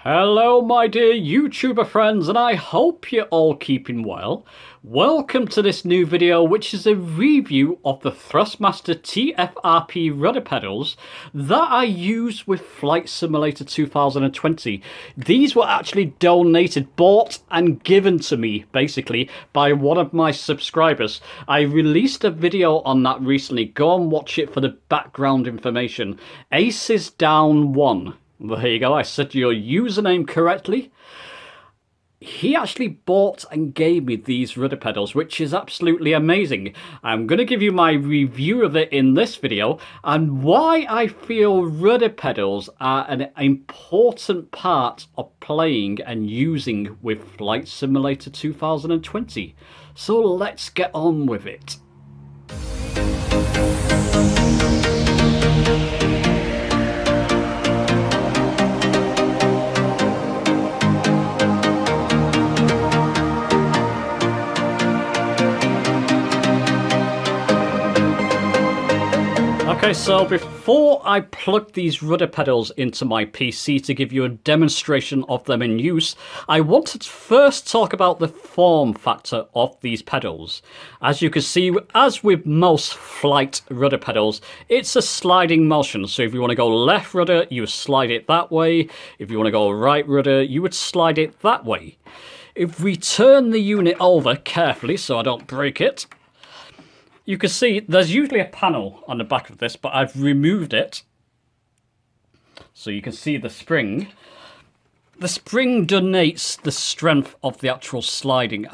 Hello my dear YouTuber friends, and I hope you're all keeping well. Welcome to this new video, which is a review of the Thrustmaster T-Flight Rudder Pedals that I use with Flight Simulator 2020. These were actually donated, bought and given to me, basically, by one of my subscribers. I released a video on that recently. Go and watch it for the background information. Aces Down 1. Well, there you go, I said your username correctly. He actually bought and gave me these rudder pedals, which is absolutely amazing. I'm going to give you my review of it in this video and why I feel rudder pedals are an important part of playing and using with Flight Simulator 2020. So let's get on with it. Okay, so before I plug these rudder pedals into my PC to give you a demonstration of them in use, I wanted to first talk about the form factor of these pedals. As you can see, as with most flight rudder pedals, it's a sliding motion. So if you want to go left rudder, you slide it that way. If you want to go right rudder, you would slide it that way. If we turn the unit over carefully so I don't break it, you can see there's usually a panel on the back of this, but I've removed it. So you can see the spring. The spring donates the strength of the actual sliding,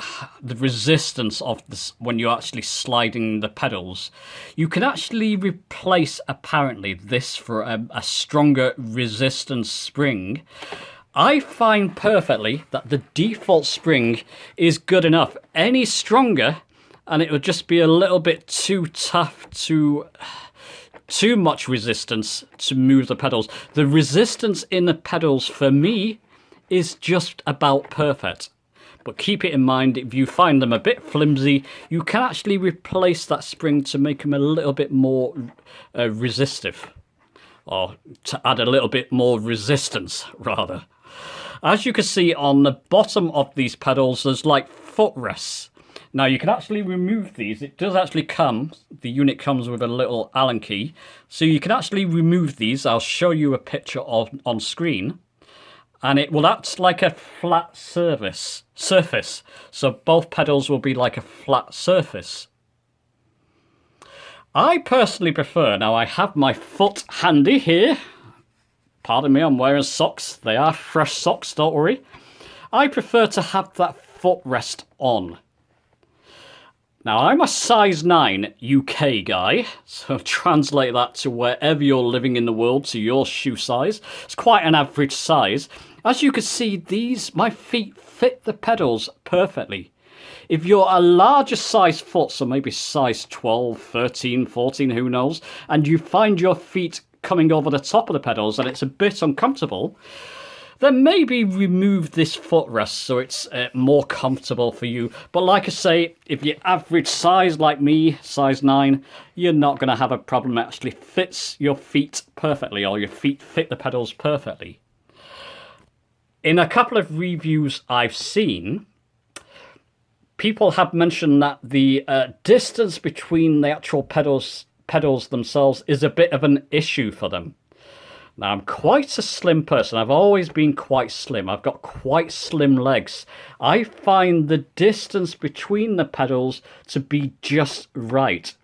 the resistance of this when you're actually sliding the pedals. You can actually replace, apparently, this for a stronger resistance spring. I find perfectly that the default spring is good enough. Any stronger, and it would just be a little bit too tough, too much resistance to move the pedals. The resistance in the pedals, for me, is just about perfect. But keep it in mind, if you find them a bit flimsy, you can actually replace that spring to make them a little bit more resistive. Or to add a little bit more resistance, rather. As you can see on the bottom of these pedals, there's like footrests. Now you can actually remove these. It does actually come, the unit comes with a little Allen key. So you can actually remove these. I'll show you a picture on screen. And it will act like a flat surface. So both pedals will be like a flat surface. I personally prefer, now I have my foot handy here. Pardon me, I'm wearing socks. They are fresh socks, don't worry. I prefer to have that footrest on. Now, I'm a size 9 UK guy, so translate that to wherever you're living in the world to your shoe size. It's quite an average size. As you can see, my feet fit the pedals perfectly. If you're a larger size foot, so maybe size 12, 13, 14, who knows, and you find your feet coming over the top of the pedals and it's a bit uncomfortable, then maybe remove this footrest so it's more comfortable for you. But like I say, if you're average size like me, size 9, you're not going to have a problem. It actually fits your feet perfectly, or your feet fit the pedals perfectly. In a couple of reviews I've seen, people have mentioned that the distance between the actual pedals themselves is a bit of an issue for them. Now, I'm quite a slim person. I've always been quite slim. I've got quite slim legs. I find the distance between the pedals to be just right.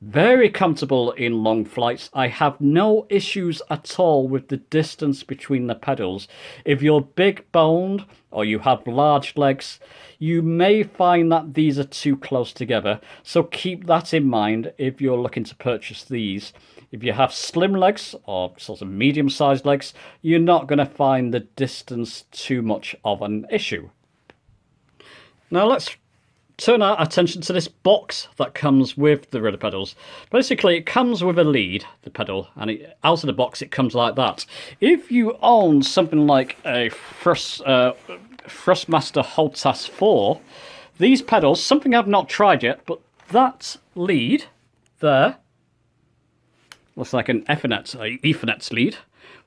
Very comfortable in long flights. I have no issues at all with the distance between the pedals. If you're big boned or you have large legs, you may find that these are too close together. So keep that in mind if you're looking to purchase these. If you have slim legs or sort of medium-sized legs, you're not going to find the distance too much of an issue. Now let's turn our attention to this box that comes with the rudder pedals. Basically, it comes with a lead, the pedal, and out of the box it comes like that. If you own something like a Thrustmaster Holtas 4, these pedals, something I've not tried yet, but that lead there looks like an Ethernet lead.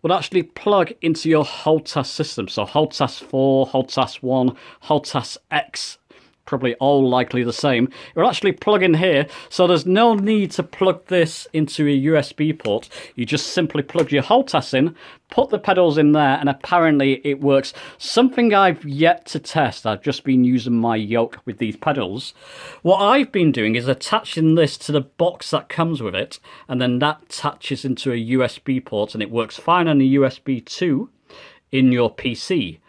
would actually plug into your HOLTAS system. So HOLTAS 4, HOLTAS 1, HOLTAS X, probably all likely the same. It will actually plug in here, so there's no need to plug this into a USB port. You just simply plug your HOLTAS in, put the pedals in there, and apparently it works. Something I've yet to test. I've just been using my yoke with these pedals. What I've been doing is attaching this to the box that comes with it, and then that attaches into a USB port, and it works fine on a USB 2 in your PC.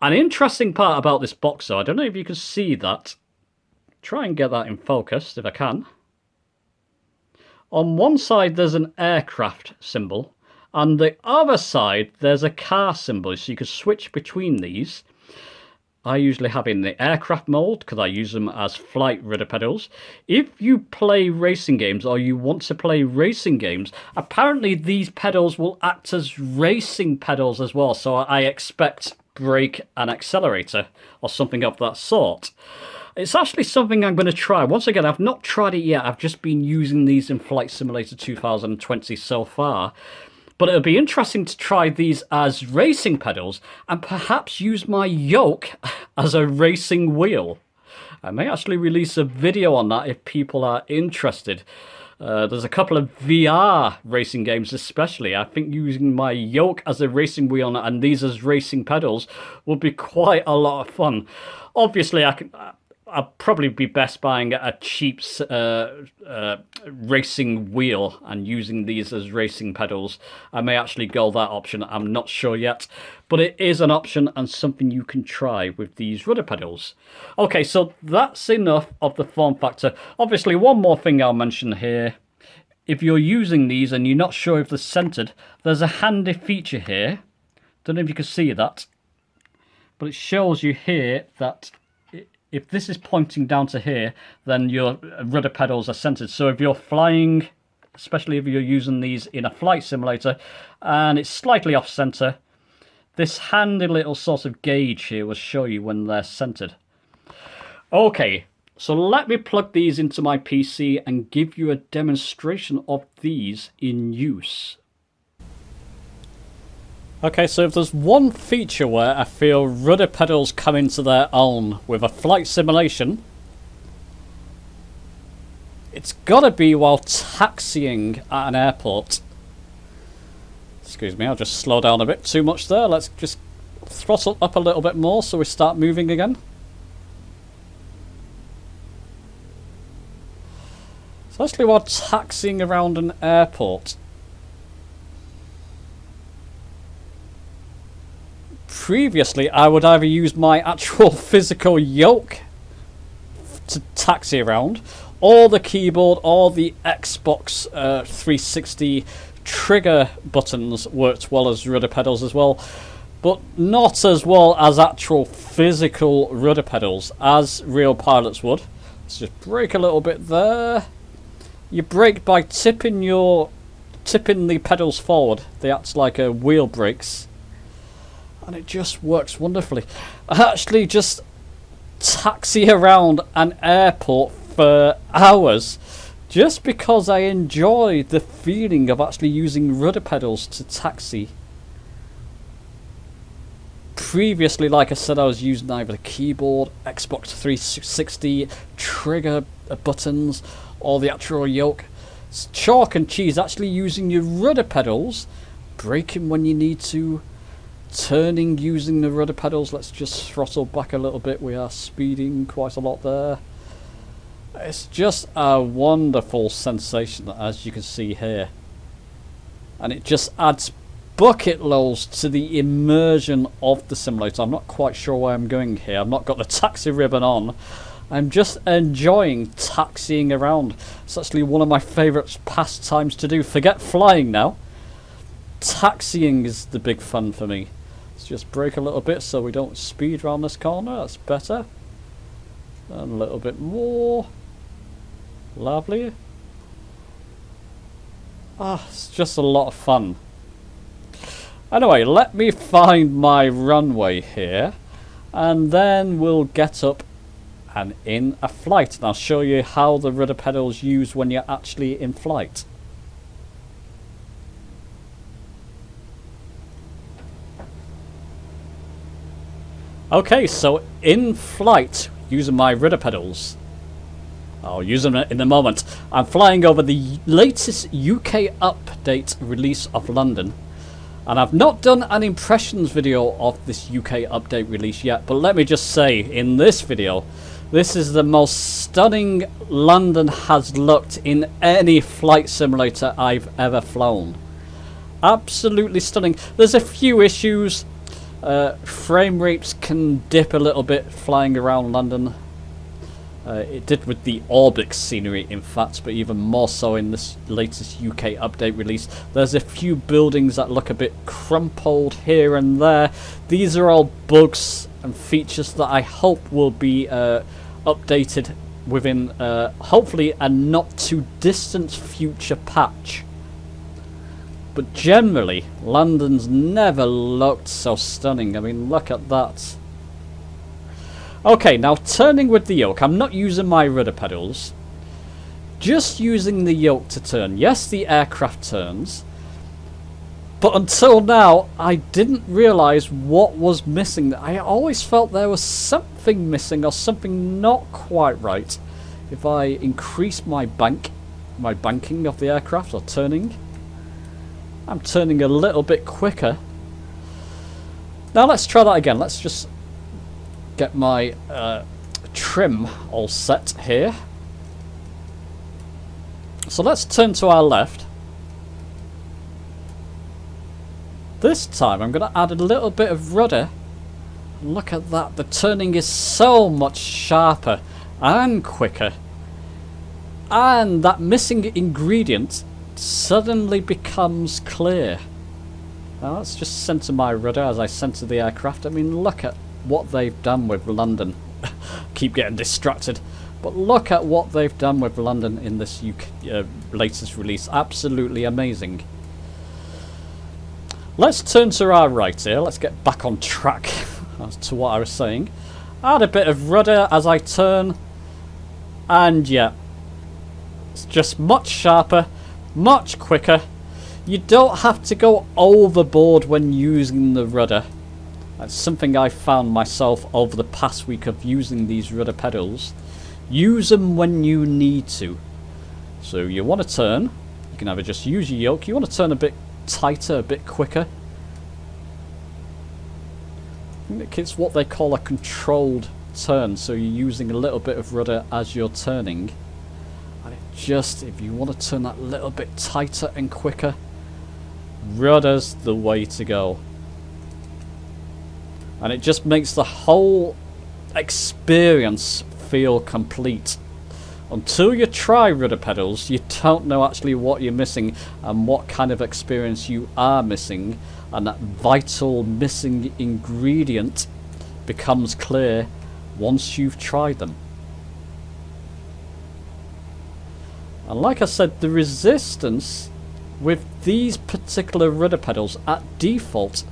An interesting part about this box, though, I don't know if you can see that. Try and get that in focus, if I can. On one side, there's an aircraft symbol. On the other side, there's a car symbol, so you can switch between these. I usually have in the aircraft mode, because I use them as flight rudder pedals. If you play racing games, or you want to play racing games, apparently these pedals will act as racing pedals as well, so I expect brake and accelerator or something of that sort. It's actually something I'm going to try. Once again, I've not tried it yet. I've just been using these in Flight Simulator 2020 so far. But it'll be interesting to try these as racing pedals and perhaps use my yoke as a racing wheel. I may actually release a video on that if people are interested. There's a couple of VR racing games especially. I think using my yoke as a racing wheel and these as racing pedals would be quite a lot of fun. Obviously, I'll probably be best buying a cheap racing wheel and using these as racing pedals. I may actually go that option, I'm not sure yet. But it is an option and something you can try with these rudder pedals. Okay, so that's enough of the form factor. Obviously, one more thing I'll mention here. If you're using these and you're not sure if they're centered, there's a handy feature here. Don't know if you can see that. But it shows you here that if this is pointing down to here, then your rudder pedals are centered. So if you're flying, especially if you're using these in a flight simulator, and it's slightly off center, this handy little sort of gauge here will show you when they're centered. Okay, so let me plug these into my PC and give you a demonstration of these in use. Okay, so if there's one feature where I feel rudder pedals come into their own with a flight simulation, it's gotta be while taxiing at an airport. Excuse me, I'll just slow down a bit too much there. Let's just throttle up a little bit more so we start moving again. So actually while taxiing around an airport, previously, I would either use my actual physical yoke to taxi around, or the keyboard, or the Xbox 360 trigger buttons worked well as rudder pedals as well, but not as well as actual physical rudder pedals, as real pilots would. Let's just brake a little bit there. You brake by tipping the pedals forward. They act like wheel brakes. And it just works wonderfully. I actually just taxi around an airport for hours just because I enjoy the feeling of actually using rudder pedals to taxi. Previously, like I said, I was using either the keyboard, Xbox 360, trigger buttons, or the actual yoke. It's chalk and cheese, actually using your rudder pedals, braking when you need to, turning using the rudder pedals. Let's just throttle back a little bit. We are speeding quite a lot there. It's just a wonderful sensation, as you can see here. And it just adds bucket loads to the immersion of the simulator. I'm not quite sure where I'm going here. I've not got the taxi ribbon on. I'm just enjoying taxiing around. It's actually one of my favourite pastimes to do. Forget flying now. Taxiing is the big fun for me. Let's just brake a little bit so we don't speed around this corner. That's better. And a little bit more. Lovely. It's just a lot of fun. Anyway, let me find my runway here, and then we'll get up and in a flight, and I'll show you how the rudder pedals use when you're actually in flight. Okay, so in flight, using my rudder pedals, I'll use them in a moment. I'm flying over the latest UK update release of London. And I've not done an impressions video of this UK update release yet, but let me just say, in this video, this is the most stunning London has looked in any flight simulator I've ever flown. Absolutely stunning. There's a few issues. Frame rates can dip a little bit flying around London. It did with the Orbix scenery, in fact, but even more so in this latest UK update release. There's a few buildings that look a bit crumpled here and there. These are all bugs and features that I hope will be updated within hopefully a not too distant future patch. But generally, London's never looked so stunning. I mean, look at that. Okay, now turning with the yoke. I'm not using my rudder pedals. Just using the yoke to turn. Yes, the aircraft turns. But until now, I didn't realise what was missing. I always felt there was something missing or something not quite right. If I increase my banking of the aircraft or turning, I'm turning a little bit quicker. Now let's try that again. Let's just get my trim all set here. So let's turn to our left. This time I'm going to add a little bit of rudder. Look at that, the turning is so much sharper and quicker. And that missing ingredient suddenly becomes clear. Now let's just centre my rudder as I centre the aircraft. I mean, look at what they've done with London. Keep getting distracted. But look at what they've done with London in this latest release. Absolutely amazing. Let's turn to our right here. Let's get back on track as to what I was saying. Add a bit of rudder as I turn. And yeah, it's just much sharper, much quicker. You don't have to go overboard when using the rudder. That's something I found myself over the past week of using these rudder pedals. Use them when you need to. So you want to turn, you can either just use your yoke. You want to turn a bit tighter, a bit quicker. I think it's what they call a controlled turn. So you're using a little bit of rudder as you're turning. And it just, if you want to turn that little bit tighter and quicker, rudder's the way to go. And it just makes the whole experience feel complete. Until you try rudder pedals, you don't know actually what you're missing and what kind of experience you are missing. And that vital missing ingredient becomes clear once you've tried them. And like I said, the resistance with these particular rudder pedals at default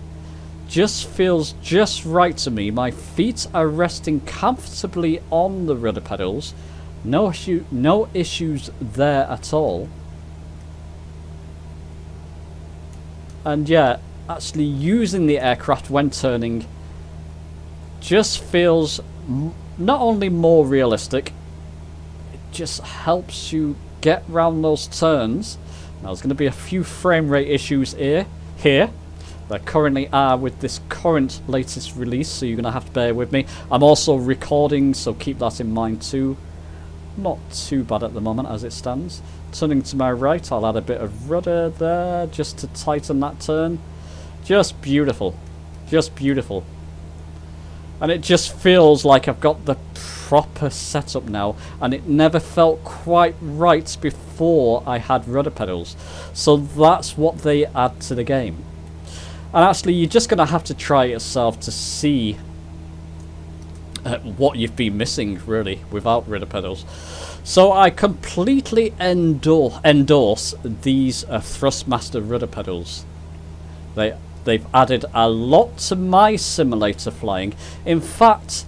just feels just right to me. My feet are resting comfortably on the rudder pedals. No issues there at all. And yeah, actually using the aircraft when turning just feels not only more realistic, it just helps you get round those turns. Now there's going to be a few frame rate issues here. There currently are with this current latest release, so you're going to have to bear with me. I'm also recording, so keep that in mind too. Not too bad at the moment as it stands. Turning to my right, I'll add a bit of rudder there just to tighten that turn. Just beautiful. Just beautiful. And it just feels like I've got the proper setup now, and it never felt quite right before I had rudder pedals. So that's what they add to the game. And actually, you're just going to have to try it yourself to see what you've been missing, really, without rudder pedals. So I completely endorse these Thrustmaster rudder pedals. They've added a lot to my simulator flying. In fact,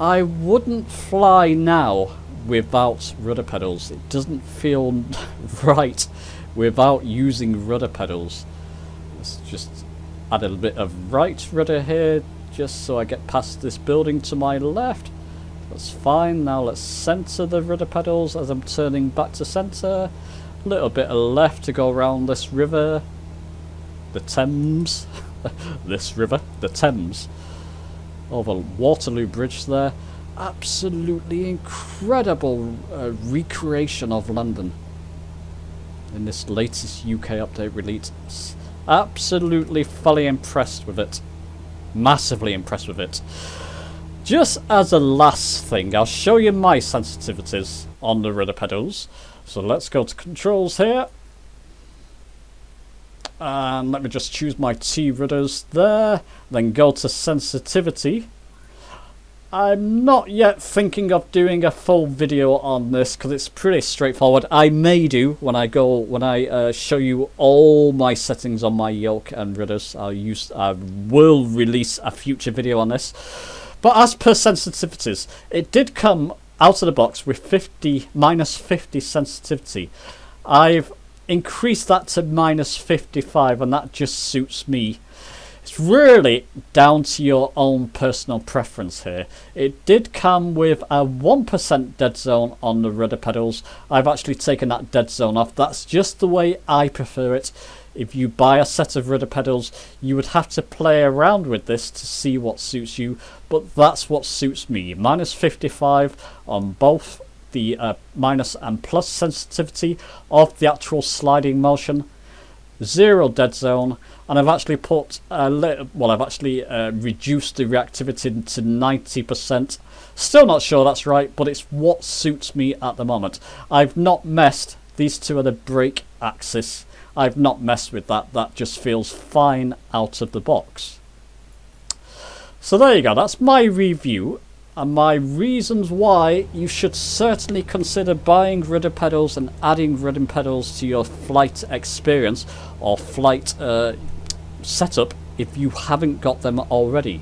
I wouldn't fly now without rudder pedals. It doesn't feel right without using rudder pedals. Let's just add a little bit of right rudder here, just so I get past this building to my left. That's fine. Now let's center the rudder pedals as I'm turning back to center. A little bit of left to go around this river. The Thames. This river. The Thames. Over Waterloo Bridge there. Absolutely incredible recreation of London in this latest UK update release. Absolutely fully impressed with it. Massively impressed with it. Just as a last thing, I'll show you my sensitivities on the rudder pedals. So let's go to controls here. And let me just choose my T rudders there. Then go to sensitivity. I'm not yet thinking of doing a full video on this because it's pretty straightforward. I may do when I show you all my settings on my yoke and rudders. I will release a future video on this. But as per sensitivities, it did come out of the box with minus 50 sensitivity. I've increased that to minus 55, and that just suits me. It's really down to your own personal preference here. It did come with a 1% dead zone on the rudder pedals. I've actually taken that dead zone off. That's just the way I prefer it. If you buy a set of rudder pedals, you would have to play around with this to see what suits you, but that's what suits me. Minus 55 on both the minus and plus sensitivity of the actual sliding motion. 0 dead zone, and I've actually put I've actually reduced the reactivity to 90%. Still not sure that's right, but it's what suits me at the moment. I've not messed, these two are the brake axis. I've not messed with that. That just feels fine out of the box. So there you go. That's my review and my reasons why you should certainly consider buying rudder pedals and adding rudder pedals to your flight experience or flight setup if you haven't got them already.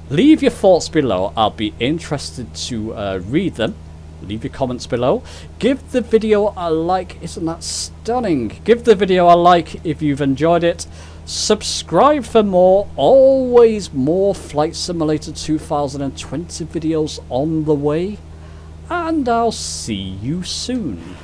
Leave your thoughts below. I'll be interested to read them. Leave your comments below. Give the video a like. Isn't that stunning? Give the video a like if you've enjoyed it. Subscribe for more. Always more Flight Simulator 2020 videos on the way. And I'll see you soon.